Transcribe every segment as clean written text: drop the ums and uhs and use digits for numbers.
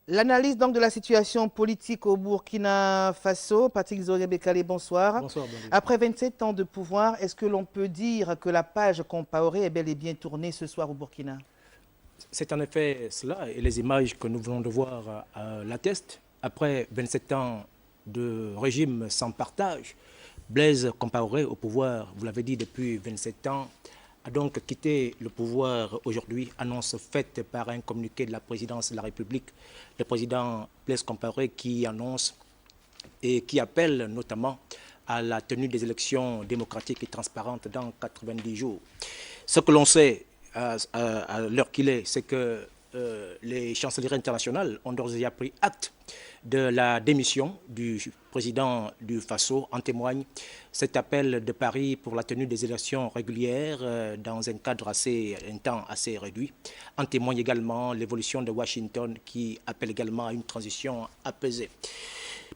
L'analyse donc de la situation politique au Burkina Faso. Patrick Zoré-Bekale, bonsoir. Bonsoir, Blandine. Après 27 ans de pouvoir, est-ce que l'on peut dire que la page Compaoré est bel et bien tournée ce soir au Burkina? C'est en effet cela, et les images que nous venons de voir l'attestent. Après 27 ans de régime sans partage, Blaise Compaoré au pouvoir, vous l'avez dit, depuis 27 ans, a donc quitté le pouvoir aujourd'hui, annonce faite par un communiqué de la présidence de la République, le président Blaise Compaoré qui annonce et qui appelle notamment à la tenue des élections démocratiques et transparentes dans 90 jours. Ce que l'on sait à l'heure qu'il est, c'est que les chancelleries internationales ont d'ores et déjà pris acte de la démission du président du Faso. En témoigne cet appel de Paris pour la tenue des élections régulières dans un cadre un temps assez réduit. En témoigne également l'évolution de Washington qui appelle également à une transition apaisée.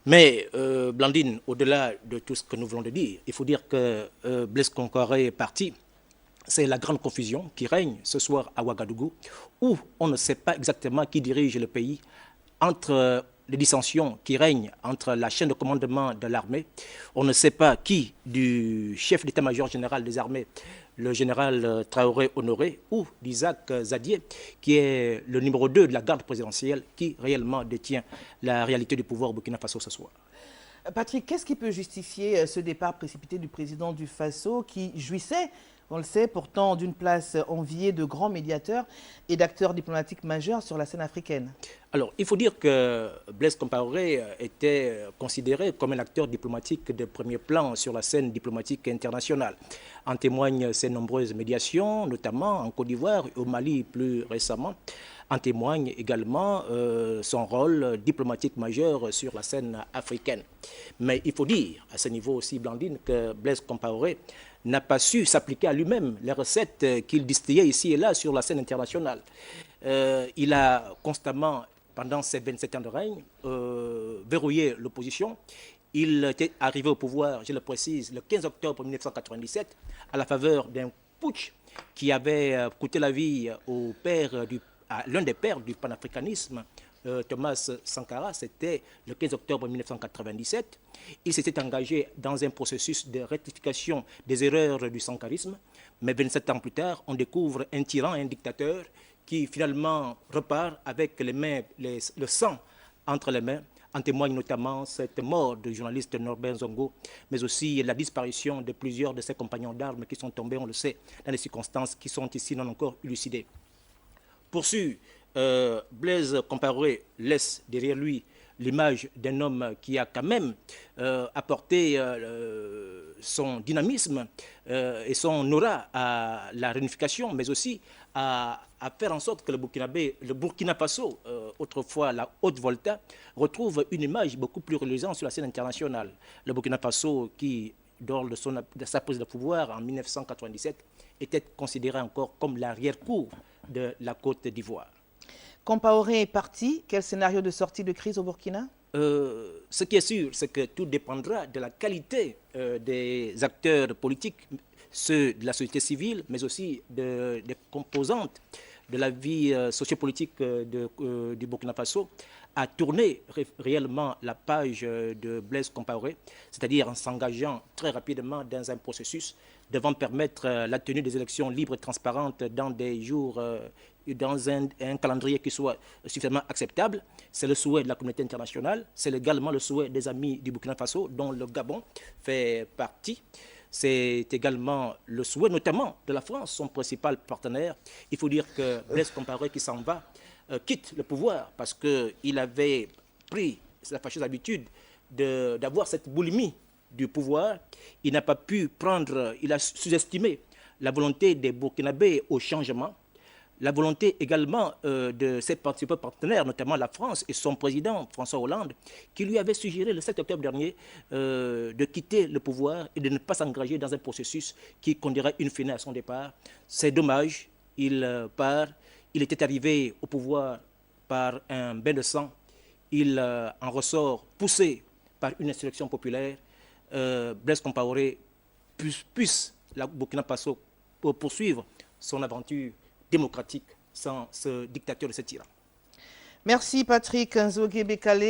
Mais, Blandine, au-delà de tout ce que nous venons de dire, il faut dire que Blaise Compaoré est parti. C'est la grande confusion qui règne ce soir à Ouagadougou, où on ne sait pas exactement qui dirige le pays, entre les dissensions qui règnent entre la chaîne de commandement de l'armée. On ne sait pas qui du chef d'état-major général des armées, le général Traoré Honoré, ou d'Isaac Zadier, qui est le numéro 2 de la garde présidentielle, qui réellement détient la réalité du pouvoir au Burkina Faso ce soir. Patrick, qu'est-ce qui peut justifier ce départ précipité du président du Faso qui jouissait, on le sait, pourtant d'une place enviée de grands médiateurs et d'acteurs diplomatiques majeurs sur la scène africaine? Alors, il faut dire que Blaise Compaoré était considéré comme un acteur diplomatique de premier plan sur la scène diplomatique internationale. En témoignent ses nombreuses médiations, notamment en Côte d'Ivoire et au Mali plus récemment. En témoigne également son rôle diplomatique majeur sur la scène africaine. Mais il faut dire, à ce niveau aussi, Blandine, que Blaise Compaoré n'a pas su s'appliquer à lui-même les recettes qu'il distillait ici et là sur la scène internationale. Il a constamment, pendant ces 27 ans de règne, verrouillé l'opposition. Il était arrivé au pouvoir, je le précise, le 15 octobre 1997, à la faveur d'un putsch qui avait coûté la vie à l'un des pères du panafricanisme, Thomas Sankara. C'était le 15 octobre 1997. Il s'était engagé dans un processus de rectification des erreurs du sankarisme. Mais 27 ans plus tard, on découvre un tyran, un dictateur, qui finalement repart avec le sang entre les mains. En témoigne notamment cette mort du journaliste Norbert Zongo, mais aussi la disparition de plusieurs de ses compagnons d'armes qui sont tombés, on le sait, dans des circonstances qui sont ici non encore élucidées. Poursu, Blaise Compaoré laisse derrière lui l'image d'un homme qui a quand même apporté son dynamisme et son aura à la réunification, mais aussi à faire en sorte que le Burkina Faso, autrefois la Haute-Volta, retrouve une image beaucoup plus reluisante sur la scène internationale. Le Burkina Faso qui, lors de sa prise de pouvoir en 1997, était considéré encore comme l'arrière-cour de la Côte d'Ivoire. Compaoré est parti. Quel scénario de sortie de crise au Burkina? Ce qui est sûr, c'est que tout dépendra de la qualité des acteurs politiques, ceux de la société civile, mais aussi des composantes de la vie sociopolitique du Burkina Faso, à tourner réellement la page de Blaise Compaoré, c'est-à-dire en s'engageant très rapidement dans un processus devant permettre la tenue des élections libres et transparentes dans des jours, dans un calendrier qui soit suffisamment acceptable. C'est le souhait de la communauté internationale, c'est également le souhait des amis du Burkina Faso, dont le Gabon fait partie. C'est également le souhait notamment de la France, son principal partenaire. Il faut dire que Blaise Compaoré qui s'en va quitte le pouvoir parce qu'il avait pris la fâcheuse habitude d'avoir cette boulimie du pouvoir. Il n'a pas pu il a sous-estimé la volonté des Burkinabés au changement, la volonté également de ses principaux partenaires, notamment la France et son président François Hollande, qui lui avait suggéré le 7 octobre dernier de quitter le pouvoir et de ne pas s'engager dans un processus qui conduirait in fine à son départ. C'est dommage, il part. Il était arrivé au pouvoir par un bain de sang. Il en ressort poussé par une insurrection populaire. Blaise Compaoré puisse la Burkina Faso poursuivre son aventure démocratique sans ce dictateur et ce tyran. Merci Patrick Nzogé Bekale.